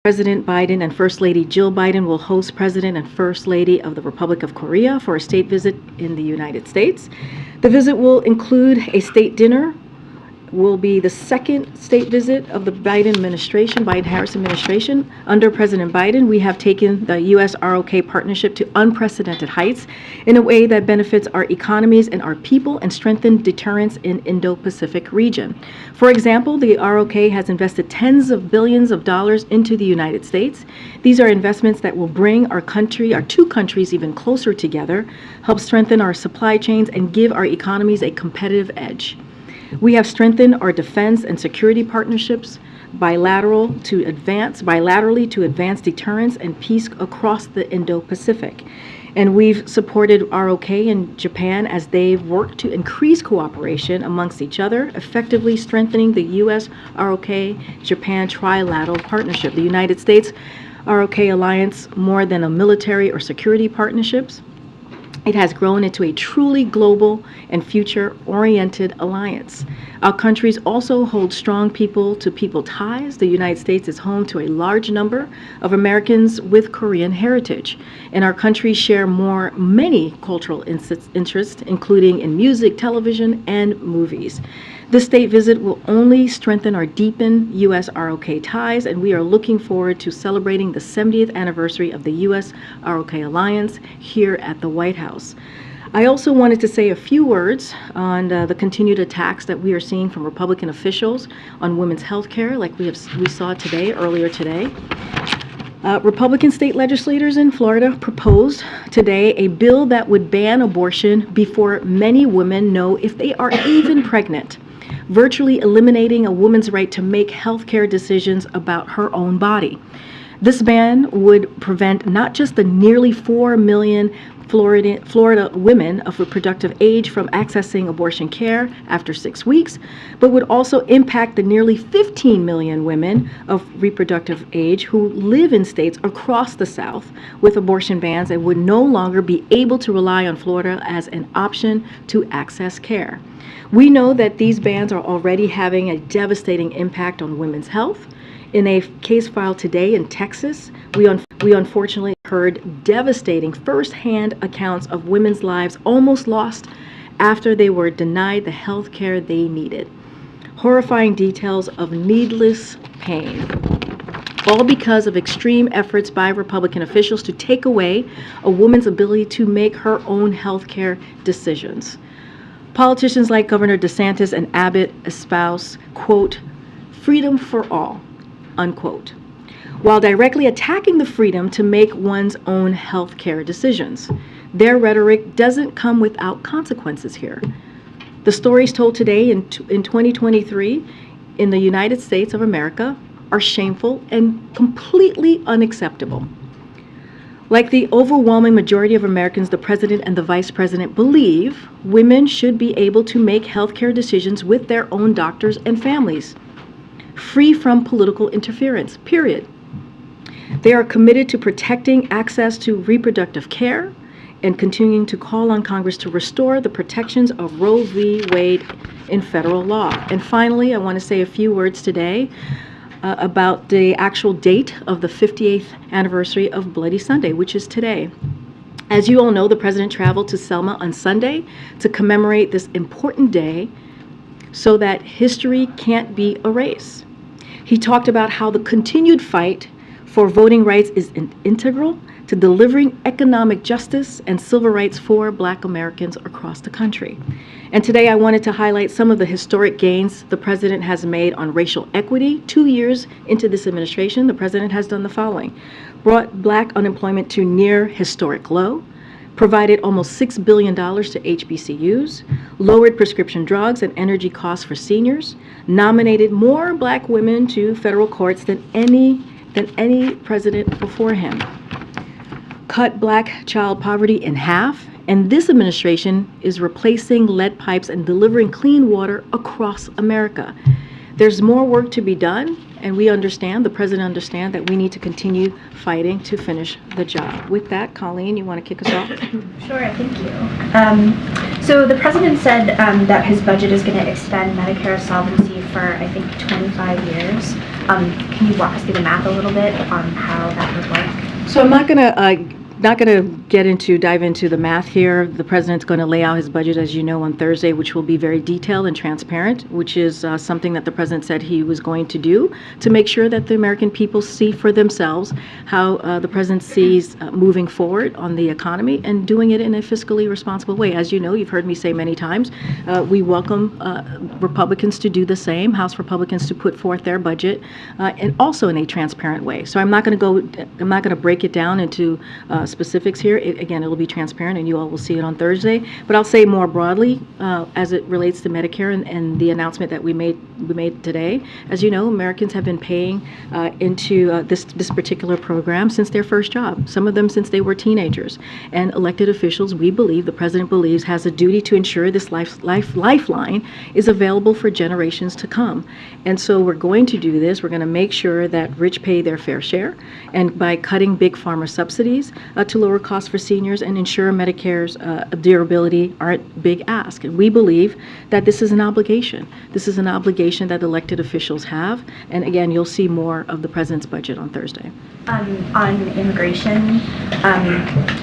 President Biden and First Lady Jill Biden will host President and First Lady of the Republic of Korea for a state visit in the United States. The visit will include a state dinner, will be the second state visit of the Biden-Harris administration. Under President Biden, we have taken the U.S.-ROK partnership to unprecedented heights in a way that benefits our economies and our people and strengthen deterrence in Indo-Pacific region. For example, the ROK has invested tens of billions of dollars into the United States. These are investments that will bring our two countries even closer together, help strengthen our supply chains, and give our economies a competitive edge. We have strengthened our defense and security partnerships bilaterally to advance deterrence and peace across the Indo-Pacific. And we've supported ROK and Japan as they've worked to increase cooperation amongst each other, effectively strengthening the U.S.-ROK-Japan trilateral partnership. The United States-ROK alliance, more than a military or security partnerships, it has grown into a truly global and future-oriented alliance. Our countries also hold strong people-to-people ties. The United States is home to a large number of Americans with Korean heritage, and our countries share many cultural interests, including in music, television, and movies. This state visit will only strengthen our deepened U.S.-ROK ties, and we are looking forward to celebrating the 70th anniversary of the U.S.-ROK alliance here at the White House. I also wanted to say a few words on the continued attacks that we are seeing from Republican officials on women's health care, like we saw earlier today. Republican state legislators in Florida proposed today a bill that would ban abortion before many women know if they are even pregnant, virtually eliminating a woman's right to make health care decisions about her own body. This ban would prevent not just the nearly 4 million Florida women of reproductive age from accessing abortion care after 6 weeks, but would also impact the nearly 15 million women of reproductive age who live in states across the South with abortion bans and would no longer be able to rely on Florida as an option to access care. We know that these bans are already having a devastating impact on women's health. In a case filed today in Texas, we unfortunately heard devastating first-hand accounts of women's lives almost lost after they were denied the health care they needed. Horrifying details of needless pain, all because of extreme efforts by Republican officials to take away a woman's ability to make her own health care decisions. Politicians like Governor DeSantis and Abbott espouse, quote, freedom for all, unquote, while directly attacking the freedom to make one's own health care decisions. Their rhetoric doesn't come without consequences here. The stories told today in 2023 in the United States of America are shameful and completely unacceptable. Like the overwhelming majority of Americans, the president and the vice president believe women should be able to make health care decisions with their own doctors and families, free from political interference, period. They are committed to protecting access to reproductive care and continuing to call on Congress to restore the protections of Roe v. Wade in federal law. And finally, I want to say a few words today about the actual date of the 58th anniversary of Bloody Sunday, which is today. As you all know, the president traveled to Selma on Sunday to commemorate this important day so that history can't be erased. He talked about how the continued fight for voting rights is integral to delivering economic justice and civil rights for Black Americans across the country. And today I wanted to highlight some of the historic gains the president has made on racial equity. 2 years into this administration, the president has done the following: brought Black unemployment to near historic low, provided almost $6 billion to HBCUs, lowered prescription drugs and energy costs for seniors, nominated more Black women to federal courts than any president before him, cut Black child poverty in half, and this administration is replacing lead pipes and delivering clean water across America. There's more work to be done, and the president understands that we need to continue fighting to finish the job. With that, Karine, you want to kick us off? Sure, thank you. So the president said that his budget is going to extend Medicare solvency for, I think, 25 years. Can you walk us through the math a little bit on how that would work? So I'm not gonna dive into the math here. The president's going to lay out his budget, as you know, on Thursday, which will be very detailed and transparent, which is something that the president said he was going to do to make sure that the American people see for themselves how the president sees moving forward on the economy and doing it in a fiscally responsible way. As you know, you've heard me say many times, we welcome Republicans to do the same, House Republicans to put forth their budget, and also in a transparent way. So I'm not going to break it down into specifics here. Again, it'll be transparent, and you all will see it on Thursday. But I'll say more broadly, as it relates to Medicare and the announcement that we made today. As you know, Americans have been paying into this particular program since their first job. Some of them since they were teenagers. And elected officials, we believe, the president believes, has a duty to ensure this lifeline is available for generations to come. And so we're going to do this. We're going to make sure that rich pay their fair share, and by cutting big pharma subsidies to lower costs for seniors and ensure Medicare's durability aren't big ask. And we believe that this is an obligation. This is an obligation that elected officials have. And again, you'll see more of the president's budget on Thursday. On immigration,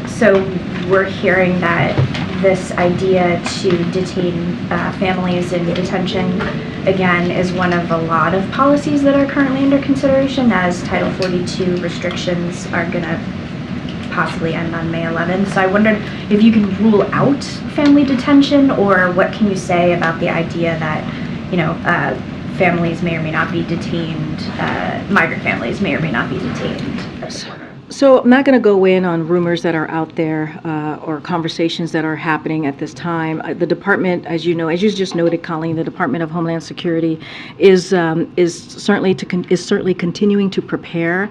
so we're hearing that this idea to detain families in detention, again, is one of a lot of policies that are currently under consideration, as Title 42 restrictions are going to possibly end on May 11th. So I wondered if you can rule out family detention, or what can you say about the idea that, families may or may not be detained, migrant families may or may not be detained at the border? So I'm not going to go in on rumors that are out there or conversations that are happening at this time. The department, as you know, as you just noted, Colleen, the Department of Homeland Security is certainly continuing to prepare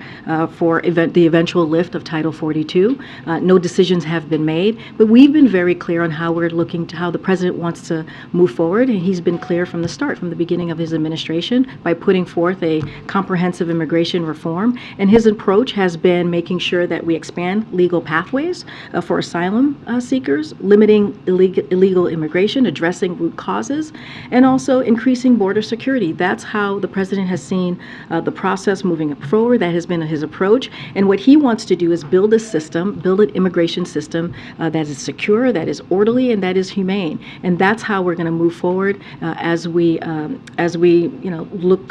for the eventual lift of Title 42. No decisions have been made, but we've been very clear on how we're looking to how the president wants to move forward, and he's been clear from the start, from the beginning of his administration, by putting forth a comprehensive immigration reform. And his approach has been making sure that we expand legal pathways for asylum seekers, limiting illegal immigration, addressing root causes, and also increasing border security. That's how the president has seen the process moving forward. That has been his approach. And what he wants to do is build an immigration system that is secure, that is orderly, and that is humane. And that's how we're going to move forward as we look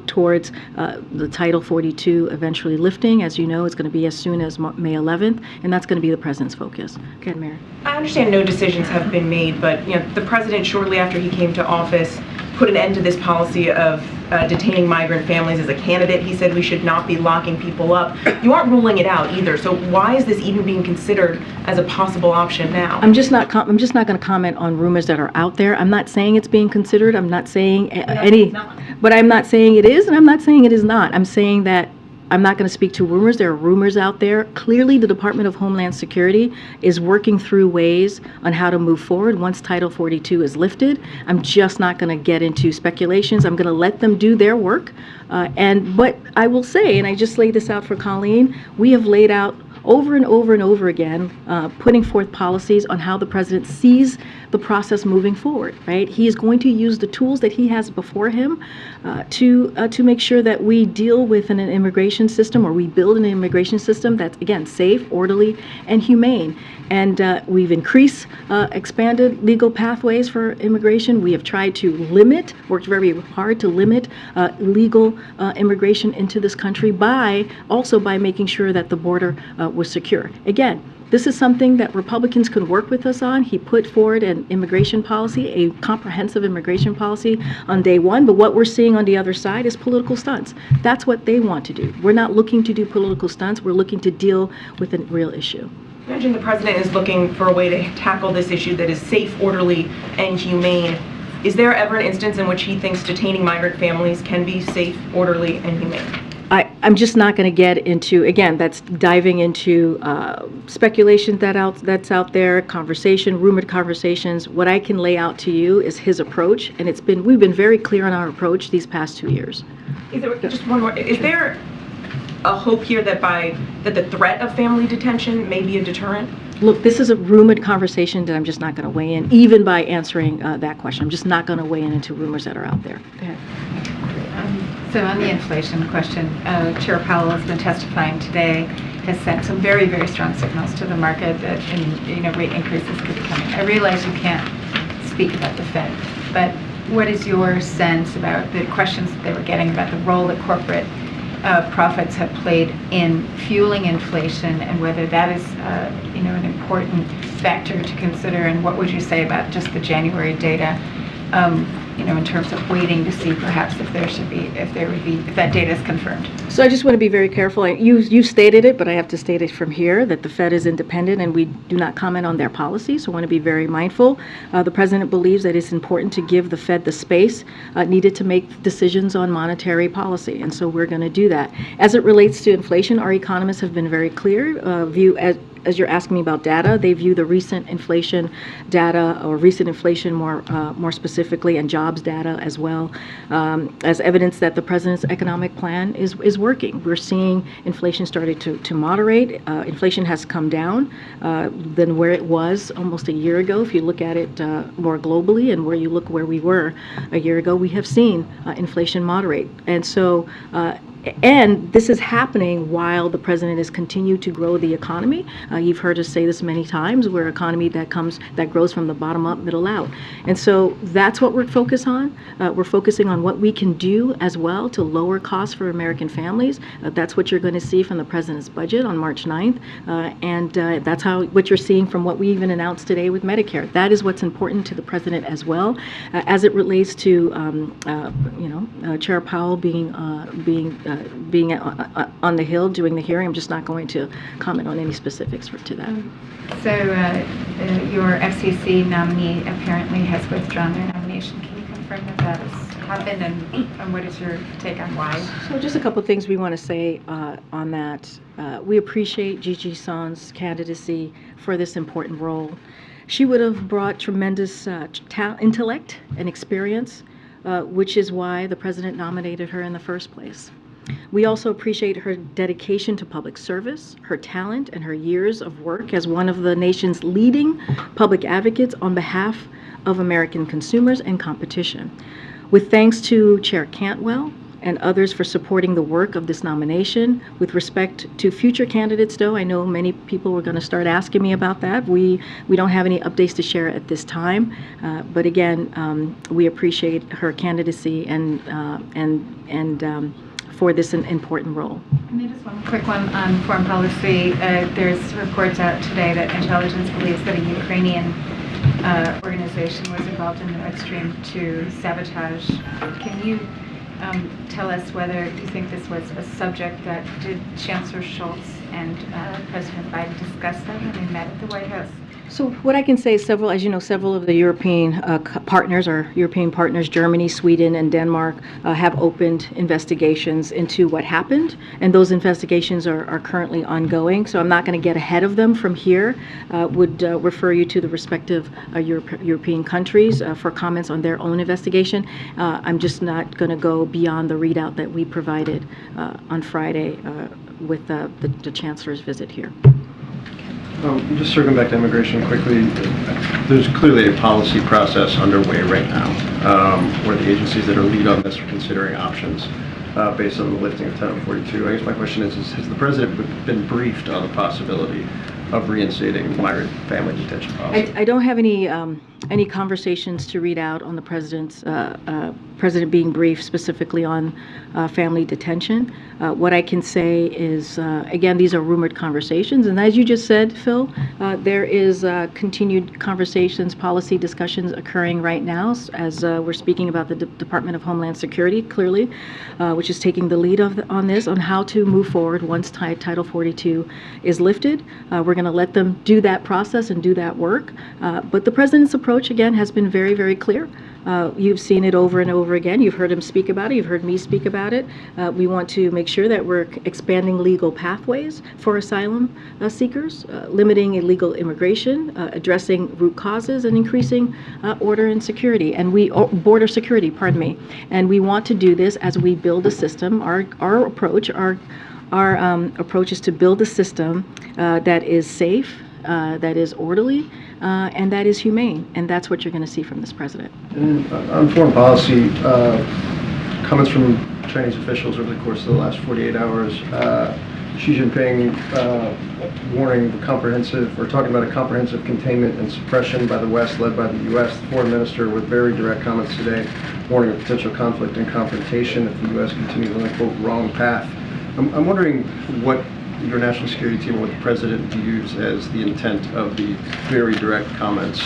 towards the Title 42 eventually lifting. As you know, it's going to be as soon as May 11th, and that's going to be the president's focus. Go ahead, Mary. I understand no decisions have been made, but the president, shortly after he came to office, put an end to this policy of detaining migrant families as a candidate. He said we should not be locking people up. You aren't ruling it out either. So why is this even being considered as a possible option now? I'm just not going to comment on rumors that are out there. I'm not saying it's being considered. I'm not saying but I'm not saying it is, and I'm not saying it is not. I'm saying that I'm not going to speak to rumors. There are rumors out there. Clearly, the Department of Homeland Security is working through ways on how to move forward once Title 42 is lifted. I'm just not going to get into speculations. I'm going to let them do their work. But I will say, and I just laid this out for Colleen, we have laid out over and over and over again, putting forth policies on how the president sees the process moving forward, right? He is going to use the tools that he has before him to make sure that we deal with an immigration system, or we build an immigration system that's, again, safe, orderly, and humane. And we've expanded legal pathways for immigration. We have tried to worked very hard to limit illegal immigration into this country by making sure that the border was secure. Again, this is something that Republicans could work with us on. He put forward an immigration policy, a comprehensive immigration policy on day one, but what we're seeing on the other side is political stunts. That's what they want to do. We're not looking to do political stunts. We're looking to deal with a real issue. You mentioned the president is looking for a way to tackle this issue that is safe, orderly, and humane. Is there ever an instance in which he thinks detaining migrant families can be safe, orderly, and humane? I'm just not going to get into, again, that's diving into speculation that's out there, rumored conversations. What I can lay out to you is his approach, and we've been very clear on our approach these past 2 years. Just one more. Is there a hope here that the threat of family detention may be a deterrent? Look, this is a rumored conversation that I'm just not going to weigh in, even by answering that question. I'm just not going to weigh in into rumors that are out there. Go ahead. So on the inflation question, Chair Powell has been testifying today, has sent some very, very strong signals to the market that rate increases could be coming. I realize you can't speak about the Fed, but what is your sense about the questions that they were getting about the role that corporate profits have played in fueling inflation, and whether that is an important factor to consider? And what would you say about just the January data, in terms of waiting to see perhaps if that data is confirmed? So I just want to be very careful. You stated it, but I have to state it from here that the Fed is independent and we do not comment on their policy, so I want to be very mindful. The President believes that it's important to give the Fed the space needed to make decisions on monetary policy, and so we're going to do that. As it relates to inflation, our economists have been very clear, as you're asking me about data, they view the recent inflation data, or recent inflation more specifically, and jobs data as well, as evidence that the President's economic plan is working. We're seeing inflation started to moderate. Inflation has come down than where it was almost a year ago. If you look at it more globally, and where we were a year ago, we have seen inflation moderate. And so and this is happening while the President has continued to grow the economy. You've heard us say this many times. We're an economy that grows from the bottom up, middle out. And so that's what we're focused on. We're focusing on what we can do as well to lower costs for American families. That's what you're going to see from the President's budget on March 9th. And that's what you're seeing from what we even announced today with Medicare. That is what's important to the President as well. As it relates to, Chair Powell being on the Hill doing the hearing, I'm just not going to comment on any specifics to that. So your FCC nominee apparently has withdrawn their nomination. Can you confirm that has happened, and what is your take on why? So just a couple of things we want to say on that. We appreciate Gigi Son's candidacy for this important role. She would have brought tremendous intellect and experience, which is why the President nominated her in the first place. We also appreciate her dedication to public service, her talent, and her years of work as one of the nation's leading public advocates on behalf of American consumers and competition. With thanks to Chair Cantwell and others for supporting the work of this nomination. With respect to future candidates, though, I know many people were going to start asking me about that. We don't have any updates to share at this time, but again, we appreciate her candidacy and for this important role. And then just one quick one on foreign policy. There's reports out today that intelligence believes that a Ukrainian organization was involved in the Nord Stream 2 sabotage. Can you tell us whether you think this was a subject that did Chancellor Schultz and President Biden discuss that when they met at the White House? So what I can say is several of the European partners, Germany, Sweden, and Denmark, have opened investigations into what happened, and those investigations are currently ongoing. So I'm not going to get ahead of them from here. Would refer you to the respective European countries for comments on their own investigation. I'm just not going to go beyond the readout that we provided on Friday with the Chancellor's visit here. Just circling back to immigration quickly, there's clearly a policy process underway right now where the agencies that are lead on this are considering options based on the lifting of Title 42. I guess my question is has the President been briefed on the possibility of reinstating migrant family detention policy? I don't have any conversations to read out on the President being briefed specifically on family detention. What I can say is, again, these are rumored conversations, and as you just said, Phil, there is continued conversations, policy discussions occurring right now as we're speaking about the Department of Homeland Security, clearly, which is taking the lead on this, on how to move forward once Title 42 is lifted. We're going to let them do that process and do that work, but the President's approach, again, has been very, very clear. You've seen it over and over again. You've heard him speak about it. You've heard me speak about it. We want to make sure that we're expanding legal pathways for asylum seekers, limiting illegal immigration, addressing root causes, and increasing order and security, and border security, pardon me. And we want to do this as we build a system. Our approach is to build a system that is safe, that is orderly, and that is humane, and that's what you're going to see from this President. And on foreign policy, comments from Chinese officials over the course of the last 48 hours. Xi Jinping warning talking about a comprehensive containment and suppression by the West led by the U.S. The foreign minister with very direct comments today warning of potential conflict and confrontation if the U.S. continues on the quote wrong path. I'm wondering what your national security team or what the president views as the intent of the very direct comments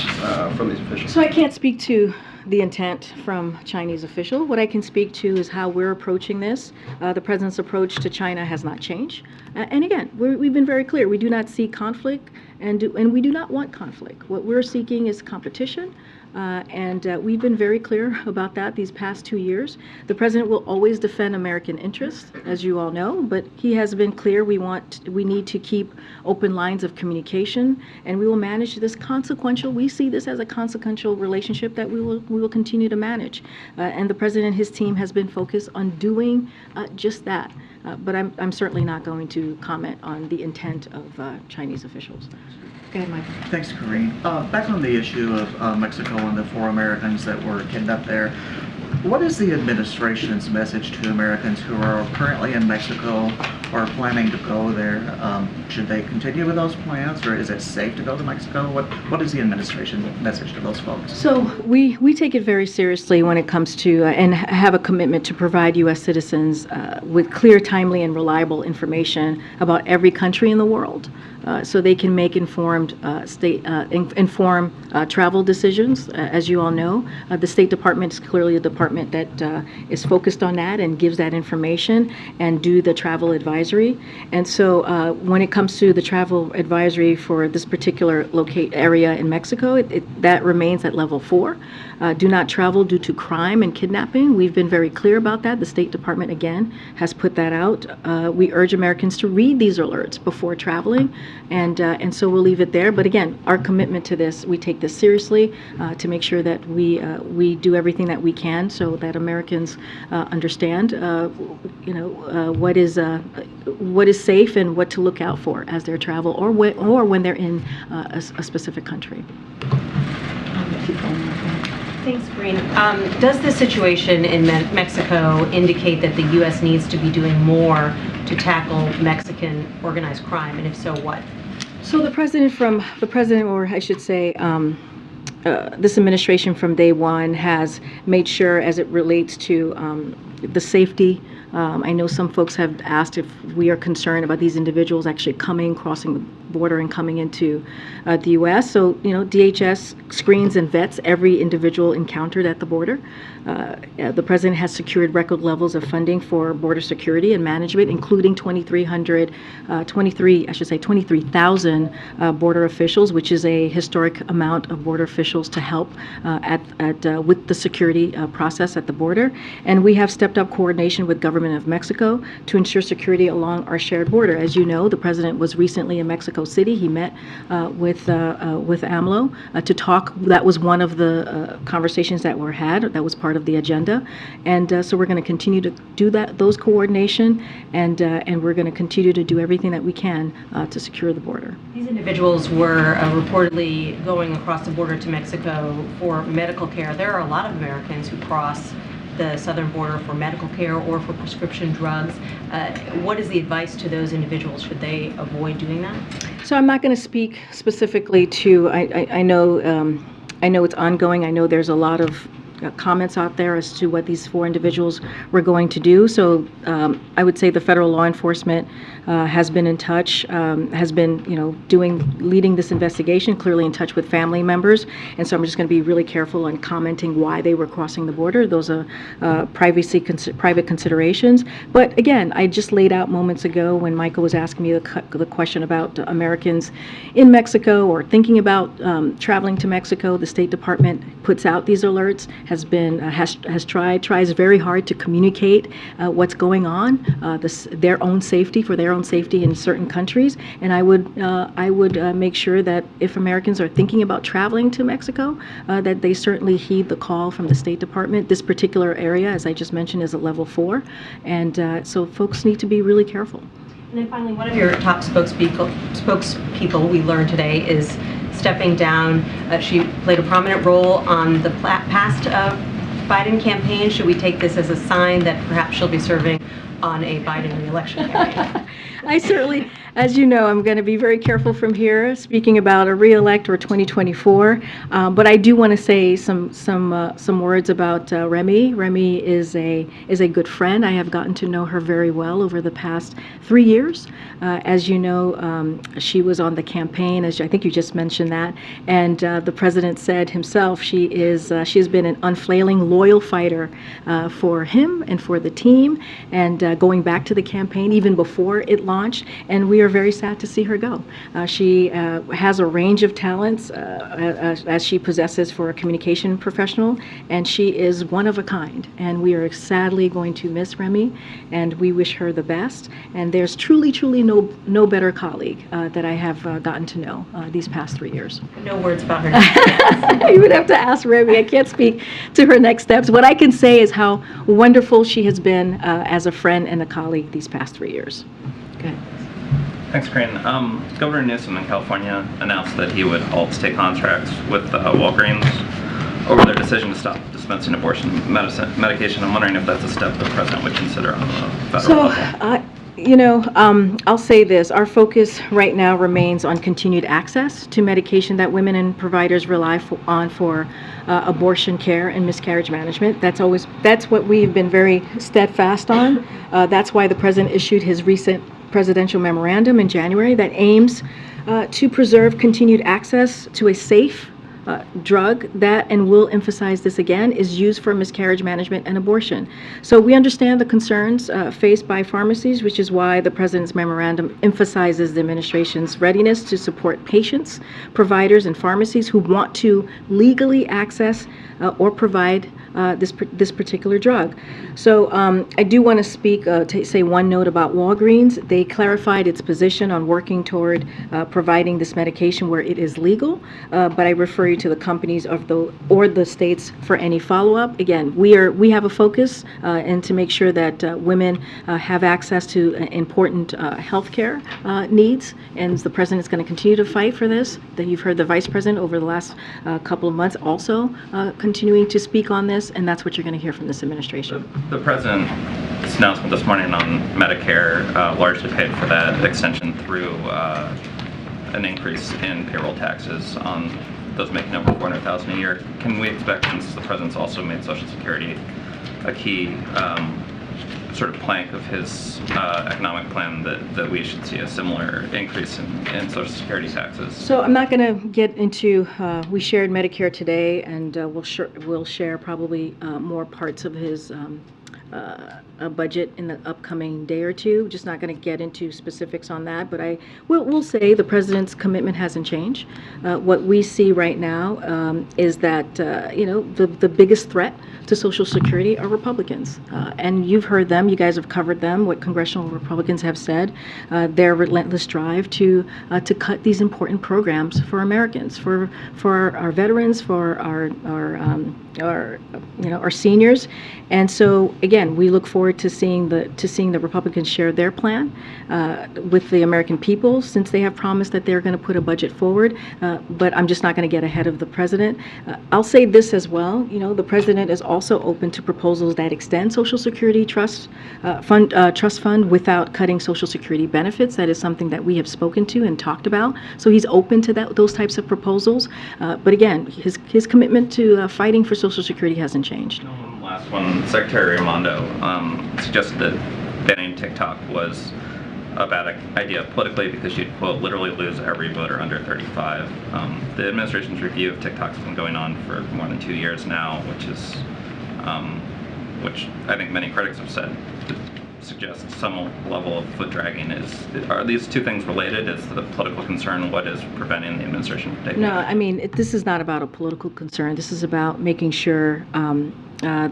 from these officials. So I can't speak to the intent from Chinese official. What I can speak to is how we're approaching this. The president's approach to China has not changed. And again, we've been very clear. We do not seek conflict, and we do not want conflict. What we're seeking is competition. And we've been very clear about that these past 2 years. The president will always defend American interests, as you all know, but he has been clear we need to keep open lines of communication, and we will manage this we see this as a consequential relationship that we will continue to manage. And the president and his team has been focused on doing just that. But I'm certainly not going to comment on the intent of Chinese officials. Go ahead, Michael. Thanks, Karine. Back on the issue of Mexico and the 4 Americans that were kidnapped there, what is the administration's message to Americans who are currently in Mexico or planning to go there? Should they continue with those plans, or is it safe to go to Mexico? What is the administration message to those folks? So we take it very seriously when it comes to and have a commitment to provide U.S. citizens with clear, timely, and reliable information about every country in the world. So they can make informed travel decisions. As you all know, the State Department is clearly a department that is focused on that and gives that information and do the travel advisory. And so when it comes to the travel advisory for this particular area in Mexico, that remains at level 4. Do not travel due to crime and kidnapping. We've been very clear about that. The State Department, again, has put that out. We urge Americans to read these alerts before traveling, and so we'll leave it there. But again, our commitment to this, we take this seriously to make sure that we do everything that we can so that Americans understand, what is safe and what to look out for as they travel or when they're in a specific country. Thanks, Karine. Does the situation in Mexico indicate that the U.S. needs to be doing more to tackle Mexican organized crime, and if so, what? So the president, or I should say, this administration from day one has made sure, as it relates to the safety. I know some folks have asked if we are concerned about these individuals actually crossing the border and coming into the U.S. So, DHS screens and vets every individual encountered at the border. The president has secured record levels of funding for border security and management, including 23,000 border officials, which is a historic amount of border officials to help with the security process at the border. And we have stepped up coordination with government of Mexico to ensure security along our shared border. As you know, the president was recently in Mexico City. He met with AMLO to talk. That was one of the conversations that were had. That was part of the agenda, and so we're going to continue to do those coordination, and we're going to continue to do everything that we can to secure the border. These individuals were reportedly going across the border to Mexico for medical care. There are a lot of Americans who cross the southern border for medical care or for prescription drugs. What is the advice to those individuals? Should they avoid doing that? So I'm not going to speak specifically to. I know it's ongoing. I know there's a lot of comments out there as to what these 4 individuals were going to do. So I would say the federal law enforcement has been in touch, has been, leading this investigation, clearly in touch with family members. And so I'm just going to be really careful on commenting why they were crossing the border. Those are private considerations. But again, I just laid out moments ago when Michael was asking me the question about Americans in Mexico or thinking about traveling to Mexico. The State Department puts out these alerts, tries very hard to communicate what's going on, their own safety in certain countries. And I would make sure that if Americans are thinking about traveling to Mexico, that they certainly heed the call from the State Department. This particular area, as I just mentioned, is at level 4, and so folks need to be really careful. And then finally, one of your top spokespeople we learned today is stepping down. She played a prominent role on the past Biden campaign? Should we take this as a sign that perhaps she'll be serving on a Biden re-election campaign? I certainly, as you know, I'm going to be very careful from here speaking about a re-elect or 2024. But I do want to say some words about Remy. Remy is a good friend. I have gotten to know her very well over the past 3 years. As you know, she was on the campaign, as I think you just mentioned that, and the president said himself she has been an unfailing, loyal fighter for him and for the team, and going back to the campaign even before it launched, and we are very sad to see her go. She has a range of talents as she possesses for a communication professional, and she is one of a kind, and we are sadly going to miss Remy, and we wish her the best. And there's truly no better colleague that I have gotten to know these past 3 years. No words about her next. You would have to ask Remy. I can't speak to her next steps. What I can say is how wonderful she has been as a friend and a colleague these past 3 years. Good. Thanks, Karine. Governor Newsom in California announced that he would halt state contracts with Walgreens over their decision to stop dispensing abortion medication. I'm wondering if that's a step the president would consider on the federal level. I'll say this. Our focus right now remains on continued access to medication that women and providers rely on for abortion care and miscarriage management. That's what we've been very steadfast on. That's why the president issued his recent presidential memorandum in January that aims to preserve continued access to a safe drug that, and we'll emphasize this again, is used for miscarriage management and abortion. So we understand the concerns faced by pharmacies, which is why the president's memorandum emphasizes the administration's readiness to support patients, providers, and pharmacies who want to legally access or provide this particular drug. So I do want to speak, to say one note about Walgreens. They clarified its position on working toward providing this medication where it is legal, but I refer you to the companies or the states for any follow-up. Again, we have a focus and to make sure that women have access to important health care needs, and the president is going to continue to fight for this. That you've heard the vice president over the last couple of months also continuing to speak on this, and that's what you're going to hear from this administration. The president's announcement this morning on Medicare largely paid for that extension through an increase in payroll taxes on those making over $400,000 a year. Can we expect, since the president's also made Social Security a key sort of plank of his economic plan, that we should see a similar increase in Social Security taxes? So I'm not going to get into, we shared Medicare today, and we'll share probably more parts of his budget in the upcoming day or two. Just not going to get into specifics on that, but we'll say the president's commitment hasn't changed. What we see right now is that the biggest threat to Social Security are Republicans, and you've heard them. You guys have covered them. What congressional Republicans have said, their relentless drive to cut these important programs for Americans, for our veterans, for our seniors, and so again, we look forward to seeing the Republicans share their plan with the American people, since they have promised that they're going to put a budget forward. But I'm just not going to get ahead of the president. I'll say this as well. The president is also open to proposals that extend Social Security trust fund without cutting Social Security benefits. That is something that we have spoken to and talked about. So he's open to those types of proposals. But again, his commitment to fighting for Social Security hasn't changed. Last one, Secretary Raimondo suggested that banning TikTok was a bad idea politically because you'd, quote, literally lose every voter under 35. The administration's review of TikTok's been going on for more than 2 years now, which I think many critics have said suggests some level of foot dragging. Are these two things related? Is the political concern what is preventing the administration from taking No, I mean, this is not about a political concern. This is about making sure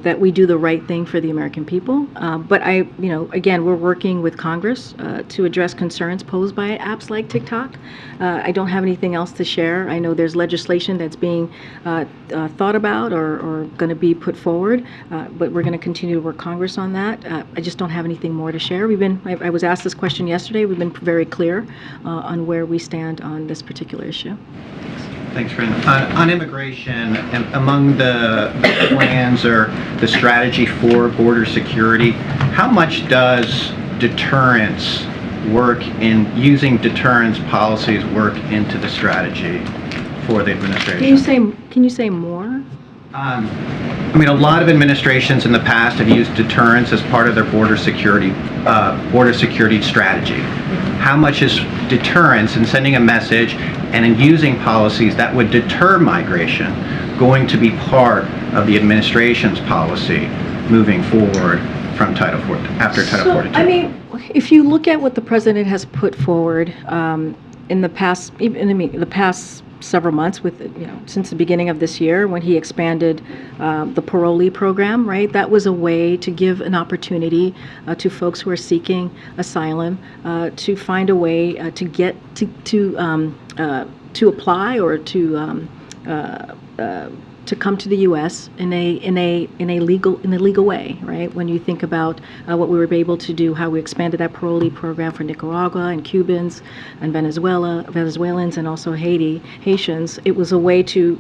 that we do the right thing for the American people. But again, we're working with Congress to address concerns posed by apps like TikTok. I don't have anything else to share. I know there's legislation that's being thought about or going to be put forward, but we're going to continue to work Congress on that. I just don't have anything more to share. I was asked this question yesterday. We've been very clear on where we stand on this particular issue. Thanks. Thanks, Karine. On immigration, among the plans or the strategy for border security, how much does deterrence work in using deterrence policies work into the strategy for the administration? Can you say more? I mean, a lot of administrations in the past have used deterrence as part of their border security strategy. How much is deterrence and sending a message and in using policies that would deter migration going to be part of the administration's policy moving forward from Title 42, after Title 42? I mean, if you look at what the president has put forward in the past, the past several months, with since the beginning of this year, when he expanded the parolee program, right? That was a way to give an opportunity to folks who are seeking asylum to find a way to get to apply or to come to the U.S. in a legal way, right? When you think about what we were able to do, how we expanded that parolee program for Nicaragua and Cubans and Venezuelans and also Haitians, it was a way to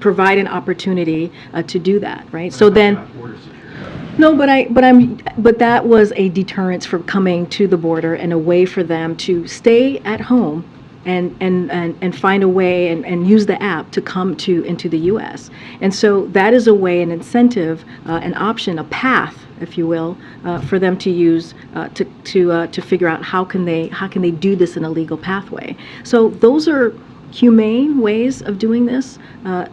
provide an opportunity to do that, right? So then. No, but that was a deterrence for coming to the border and a way for them to stay at home and find a way and use the app to come into the U.S. And so that is a way, an incentive, an option, a path, if you will, for them to use to figure out how can they do this in a legal pathway. So those are humane ways of doing this.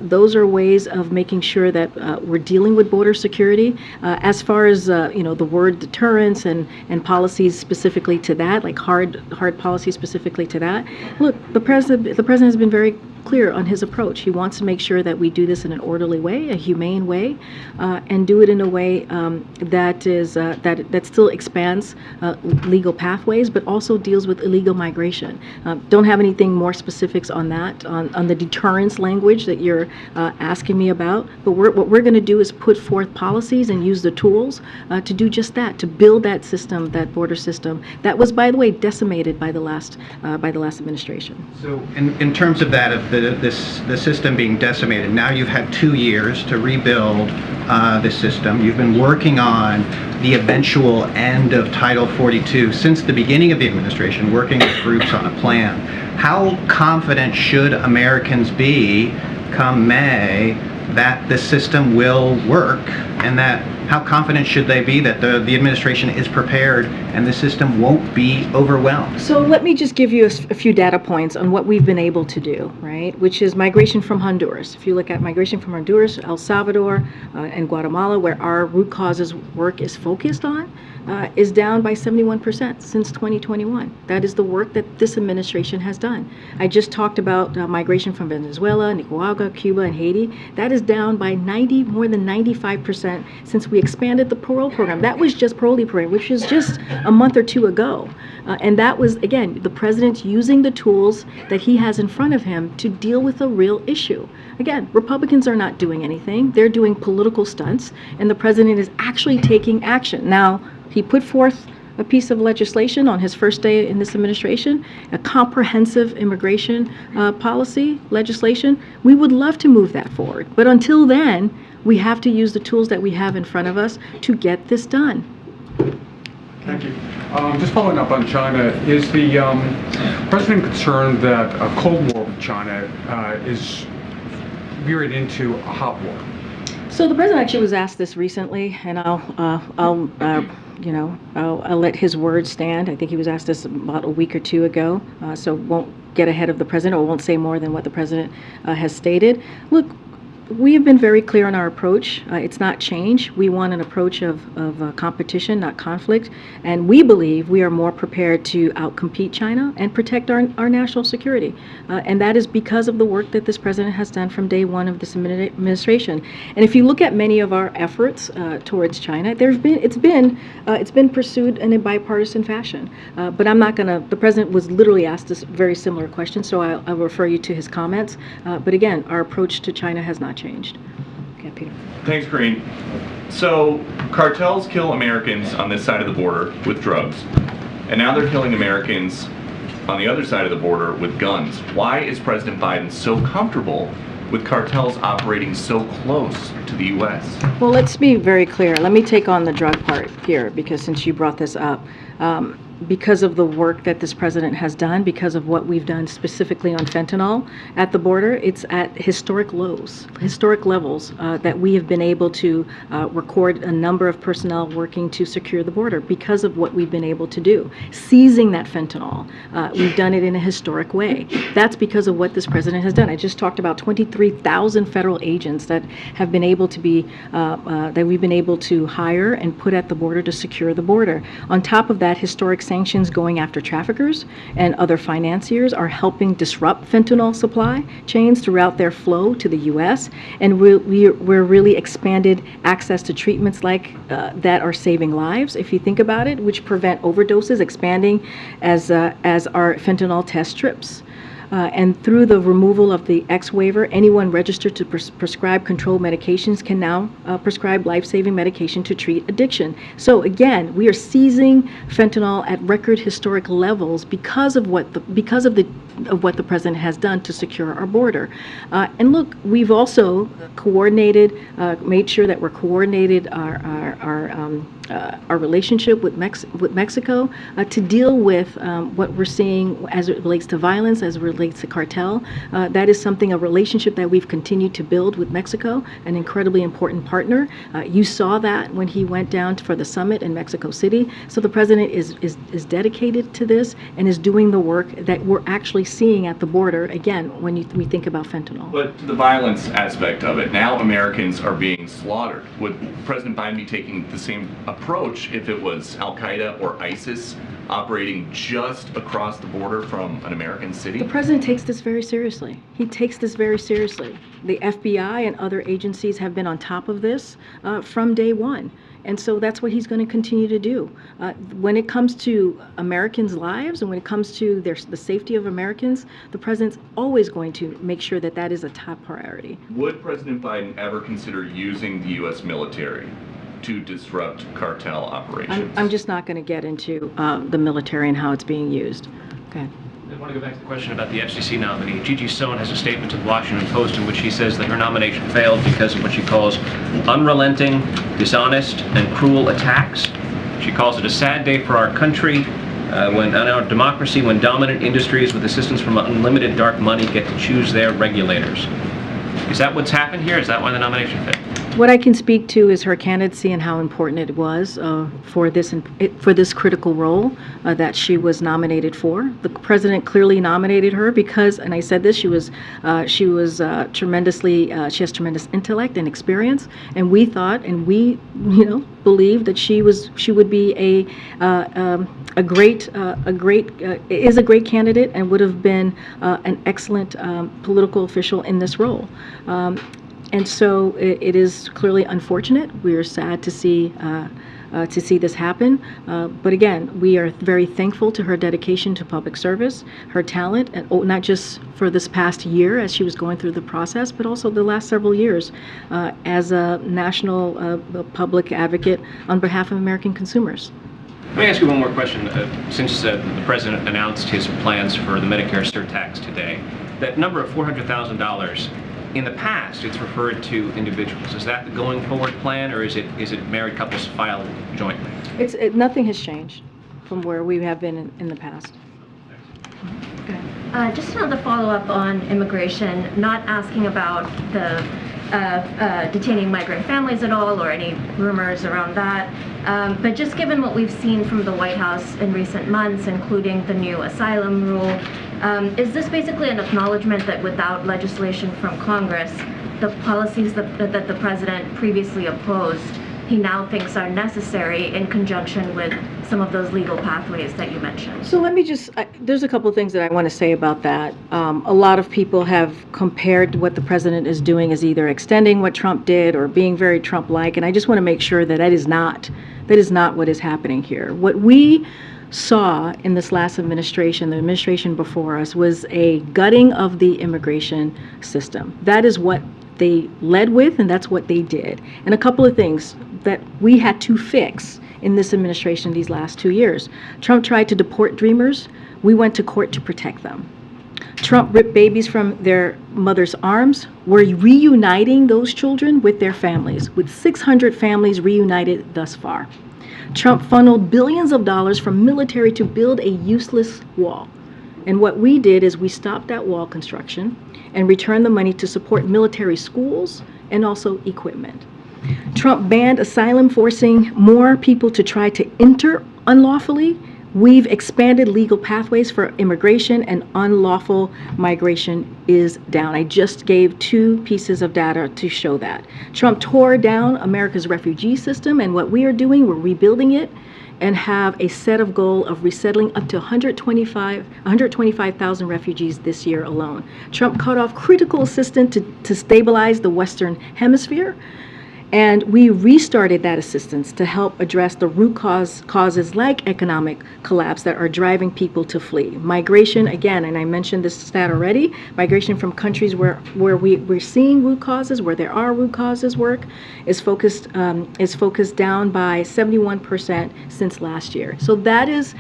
Those are ways of making sure that we're dealing with border security. As far as the word deterrence and policies specifically to that, like hard policies specifically to that. Look, the president has been very clear on his approach. He wants to make sure that we do this in an orderly way, a humane way, and do it in a way that still expands legal pathways, but also deals with illegal migration. Don't have anything more specifics on that, on the deterrence language that you're asking me about. But what we're going to do is put forth policies and use the tools to do just that, to build that system, that border system that was, by the way, decimated by the last administration. So in terms of that, of the system being decimated, now you've had 2 years to rebuild the system. You've been working on the eventual end of Title 42 since the beginning of the administration, working with groups on a plan. How confident should Americans be come May that the system will work, and that how confident should they be that the administration is prepared and the system won't be overwhelmed? So let me just give you a few data points on what we've been able to do, right? Which is migration from Honduras. If you look at migration from Honduras, El Salvador, and Guatemala, where our root causes work is focused on, is down by 71% since 2021. That is the work that this administration has done. I just talked about migration from Venezuela, Nicaragua, Cuba, and Haiti. That is down by more than 95% since we expanded the parole program. That was just parolee program, which is just a month or two ago. And that was, again, the president using the tools that he has in front of him to deal with a real issue. Again, Republicans are not doing anything. They're doing political stunts, and the president is actually taking action. Now, he put forth a piece of legislation on his first day in this administration, a comprehensive immigration policy legislation. We would love to move that forward. But until then, we have to use the tools that we have in front of us to get this done. Thank you. Just following up on China, is the president concerned that a Cold War with China is veering into a hot war? So the president actually was asked this recently, and I'll let his words stand. I think he was asked this about a week or two ago, so won't get ahead of the president or won't say more than what the president has stated. Look, we have been very clear on our approach. It's not change. We want an approach of competition, not conflict. And we believe we are more prepared to outcompete China and protect our national security. And that is because of the work that this president has done from day one of this administration. And if you look at many of our efforts towards China, it's been pursued in a bipartisan fashion. But I'm not going to, the president was literally asked this very similar question, so I'll refer you to his comments. But again, our approach to China has not changed. Okay, Peter. Thanks, Karine. So cartels kill Americans on this side of the border with drugs, and now they're killing Americans on the other side of the border with guns. Why is President Biden so comfortable with cartels operating so close to the U.S.? Well, let's be very clear. Let me take on the drug part here, because since you brought this up, because of the work that this president has done, because of what we've done specifically on fentanyl at the border, it's at historic lows, historic levels that we have been able to record a number of personnel working to secure the border because of what we've been able to do. Seizing that fentanyl, we've done it in a historic way. That's because of what this president has done. I just talked about 23,000 federal agents that have been able to be, that we've been able to hire and put at the border to secure the border. On top of that, historic sanctions going after traffickers and other financiers are helping disrupt fentanyl supply chains throughout their flow to the U.S. And we're really expanded access to treatments like that are saving lives, if you think about it, which prevent overdoses, expanding as our fentanyl test strips. And through the removal of the X waiver, anyone registered to prescribe controlled medications can now prescribe life-saving medication to treat addiction. So again, we are seizing fentanyl at record historic levels because of what the president has done to secure our border. And look, we've also coordinated, made sure that we're coordinated our relationship with Mexico to deal with what we're seeing as it relates to violence, as it relates to cartel. That is something, a relationship that we've continued to build with Mexico, an incredibly important partner. You saw that when he went down for the summit in Mexico City. So the president is dedicated to this and is doing the work that we're actually seeing at the border, again, when we think about fentanyl. But the violence aspect of it, now Americans are being slaughtered. Would President Biden be taking the same approach if it was Al-Qaeda or ISIS operating just across the border from an American city? The president takes this very seriously. He takes this very seriously. The FBI and other agencies have been on top of this from day one. And so that's what he's going to continue to do. When it comes to Americans' lives and when it comes to the safety of Americans, the president's always going to make sure that that is a top priority. Would President Biden ever consider using the U.S. military to disrupt cartel operations? I'm just not going to get into the military and how it's being used. Okay. I want to go back to the question about the FCC nominee. Gigi Sohn has a statement to the Washington Post in which she says that her nomination failed because of what she calls unrelenting, dishonest, and cruel attacks. She calls it a sad day for our country, when in our democracy, when dominant industries with assistance from unlimited dark money get to choose their regulators. Is that what's happened here? Is that why the nomination failed? What I can speak to is her candidacy and how important it was for this critical role that she was nominated for. The president clearly nominated her because, and I said this, she has tremendous intellect and experience, and we thought, and we, believed that she would be a great candidate and would have been an excellent political official in this role. And so it is clearly unfortunate. We are sad to see this happen. But again, we are very thankful to her dedication to public service, her talent, and not just for this past year as she was going through the process, but also the last several years as a national public advocate on behalf of American consumers. Let me ask you one more question. Since the president announced his plans for the Medicare surtax today, that number of $400,000, in the past, it's referred to individuals. Is that the going forward plan, or is it married couples file jointly? Nothing has changed from where we have been in the past. Just another follow-up on immigration, not asking about the detaining migrant families at all or any rumors around that, but just given what we've seen from the White House in recent months, including the new asylum rule, is this basically an acknowledgement that without legislation from Congress, the policies that the president previously opposed, he now thinks are necessary in conjunction with some of those legal pathways that you mentioned? So let me there's a couple of things that I want to say about that. A lot of people have compared what the president is doing as either extending what Trump did or being very Trump-like, and I just want to make sure that that is not what is happening here. What we saw in this last administration, the administration before us, was a gutting of the immigration system. That is what they led with, and that's what they did. And a couple of things that we had to fix in this administration these last 2 years. Trump tried to deport dreamers We went to court to protect them. Trump ripped babies from their mother's arms. We're reuniting those children with their families, with 600 families reunited thus far. Trump funneled billions of dollars from military to build a useless wall. And what we did is we stopped that wall construction and returned the money to support military schools and also equipment. Trump banned asylum, forcing more people to try to enter unlawfully. We've expanded legal pathways for immigration, and unlawful migration is down. I just gave 2 pieces of data to show that. Trump tore down America's refugee system, and what we are doing, we're rebuilding it and have a set of goal of resettling up to 125,000 refugees this year alone. Trump cut off critical assistance to stabilize the Western Hemisphere. And we restarted that assistance to help address the root causes like economic collapse that are driving people to flee. Migration, again, and I mentioned this stat already, migration from countries where we're seeing root causes, where there are root causes work, is focused down by 71% since last year. So that is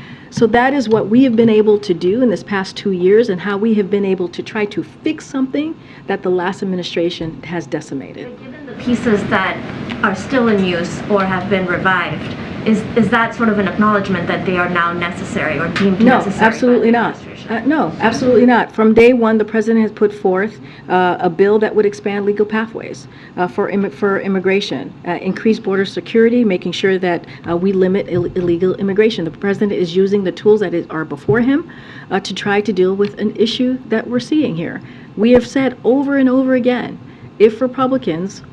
what we have been able to do in this past 2 years, and how we have been able to try to fix something that the last administration has decimated. Given the pieces that are still in use or have been revived, is that sort of an acknowledgement that they are now necessary or deemed necessary? No, absolutely not. No, absolutely not. From day one, the president has put forth a bill that would expand legal pathways for immigration, increase border security, making sure that we limit illegal immigration. The president is using the tools that are before him to try to deal with an issue that we're seeing here. We have said over and over again, if Republicans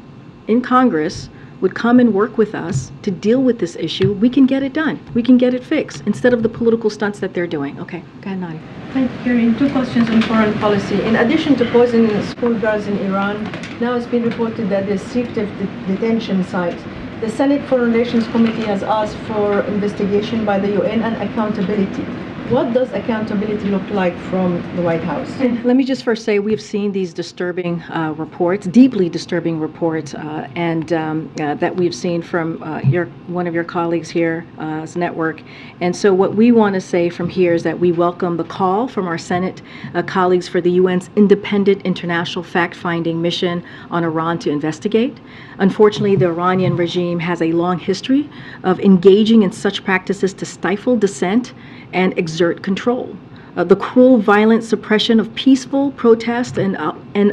in Congress would come and work with us to deal with this issue, we can get it done. We can get it fixed instead of the political stunts that they're doing. Okay, go ahead, Nadia. Thank you, Karine. 2 questions on foreign policy. In addition to poisoning school girls in Iran, now it's been reported that the secretive detention site. The Senate Foreign Relations Committee has asked for investigation by the UN and accountability. What does accountability look like from the White House? Let me just first say we've seen these disturbing reports, deeply disturbing reports, that we've seen from one of your colleagues here's network. And so what we want to say from here is that we welcome the call from our Senate colleagues for the UN's independent international fact-finding mission on Iran to investigate. Unfortunately, the Iranian regime has a long history of engaging in such practices to stifle dissent and exert control. The cruel, violent suppression of peaceful protest and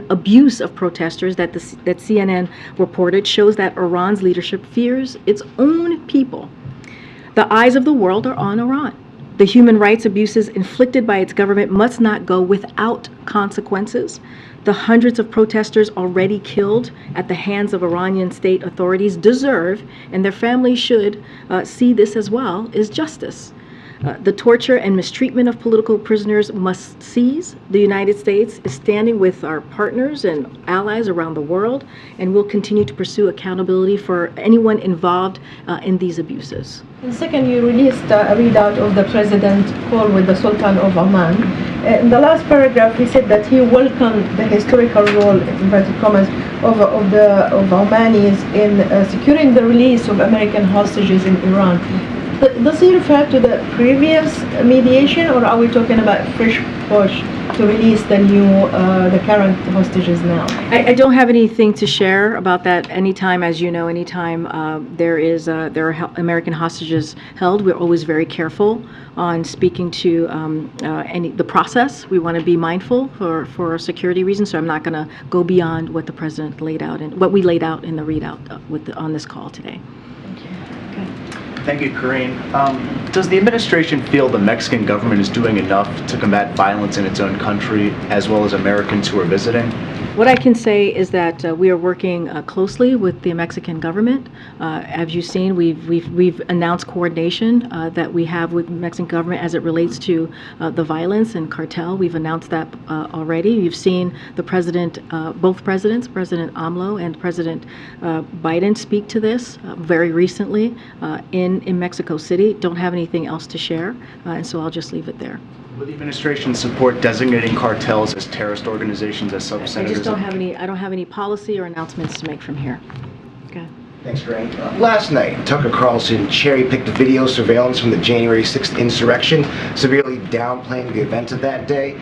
abuse of protesters that CNN reported shows that Iran's leadership fears its own people. The eyes of the world are on Iran. The human rights abuses inflicted by its government must not go without consequences. The hundreds of protesters already killed at the hands of Iranian state authorities deserve, and their families should see this as well, is justice. The torture and mistreatment of political prisoners must cease. The United States is standing with our partners and allies around the world, and will continue to pursue accountability for anyone involved in these abuses. And second, you released a readout of the president's call with the Sultan of Oman. In the last paragraph, he said that he welcomed the historical role, inverted commas, of Omanis in securing the release of American hostages in Iran. Does he refer to the previous mediation, or are we talking about fresh push to release the current hostages now? I don't have anything to share about that. Anytime, as you know, anytime there are American hostages held, we're always very careful on speaking to the process. We want to be mindful for security reasons, so I'm not going to go beyond what the president laid out and what we laid out in the readout on this call today. Thank you, Karine. Does the administration feel the Mexican government is doing enough to combat violence in its own country, as well as Americans who are visiting? What I can say is that we are working closely with the Mexican government. As you've seen, we've announced coordination that we have with the Mexican government as it relates to the violence and cartel. We've announced that already. You've seen the president, both presidents, President AMLO and President Biden, speak to this very recently in Mexico City. Don't have anything else to share, and so I'll just leave it there. Will the administration support designating cartels as terrorist organizations as some senators? I don't have any policy or announcements to make from here. Okay. Thanks, Karine. Last night, Tucker Carlson cherry-picked video surveillance from the January 6th insurrection, severely downplaying the events of that day.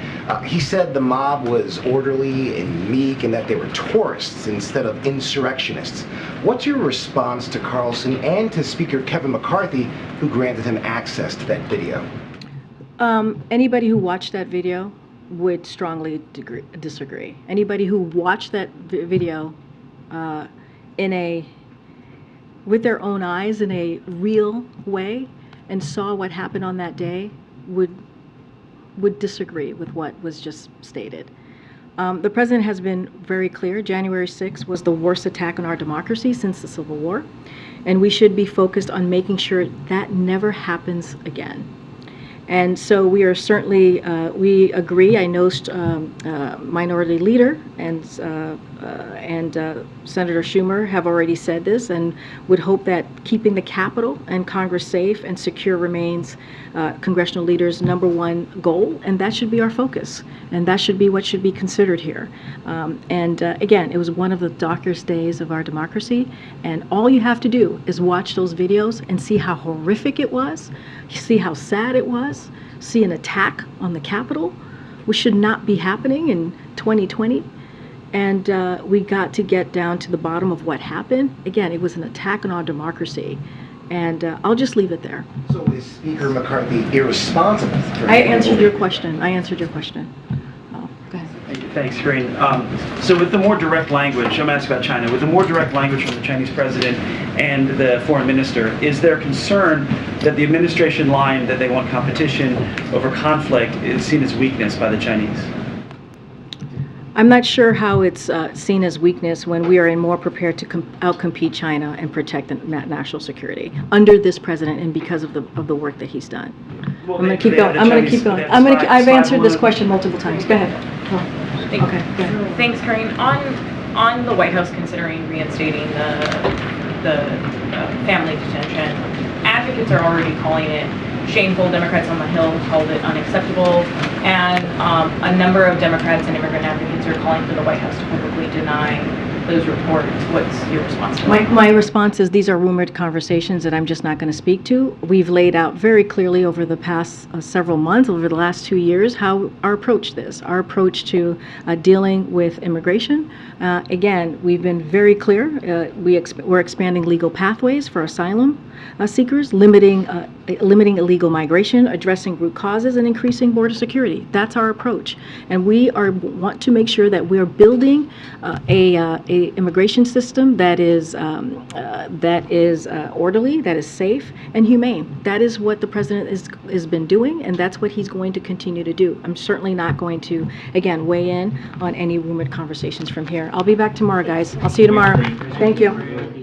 He said the mob was orderly and meek and that they were tourists instead of insurrectionists. What's your response to Carlson and to Speaker Kevin McCarthy, who granted him access to that video? Anybody who watched that video would strongly disagree. Anybody who watched that video with their own eyes in a real way and saw what happened on that day would disagree with what was just stated. The president has been very clear. January 6th was the worst attack on our democracy since the Civil War, and we should be focused on making sure that never happens again. And so we are certainly, we agree. I know Minority Leader and Senator Schumer have already said this and would hope that keeping the Capitol and Congress safe and secure remains congressional leaders' #1 goal, and that should be our focus. And that should be what should be considered here. Again, it was one of the darkest days of our democracy, and all you have to do is watch those videos and see how horrific it was, see how sad it was, see an attack on the Capitol, which should not be happening in 2020. And we got to get down to the bottom of what happened. Again, it was an attack on our democracy. And I'll just leave it there. So is Speaker McCarthy irresponsible? I answered your question. Oh, go ahead. Thanks, Karine. So with the more direct language, I'm asking about China, with the more direct language from the Chinese president and the foreign minister, is there concern that the administration line that they want competition over conflict is seen as weakness by the Chinese? I'm not sure how it's seen as weakness when we are more prepared to outcompete China and protect the national security under this president and because of the work that he's done. Well, I'm going to keep going. I've answered this question multiple times. Go ahead. Thank you. Okay. Go ahead. Thanks, Karine. On the White House considering reinstating the family detention, advocates are already calling it shameful. Democrats on the Hill called it unacceptable, and a number of Democrats and immigrant advocates are calling for the White House to publicly deny those reports. What's your response to that? My response is these are rumored conversations that I'm just not going to speak to. We've laid out very clearly over the past several months, over the last 2 years, how our approach to dealing with immigration. Again, we've been very clear. We're expanding legal pathways for asylum seekers, limiting illegal migration, addressing root causes, and increasing border security. That's our approach, and we want to make sure that we are building a immigration system that is orderly, that is safe, and humane. That is what the president has been doing, and that's what he's going to continue to do. I'm certainly not going to, again, weigh in on any rumored conversations from here. I'll be back tomorrow, guys. I'll see you tomorrow. Thank you.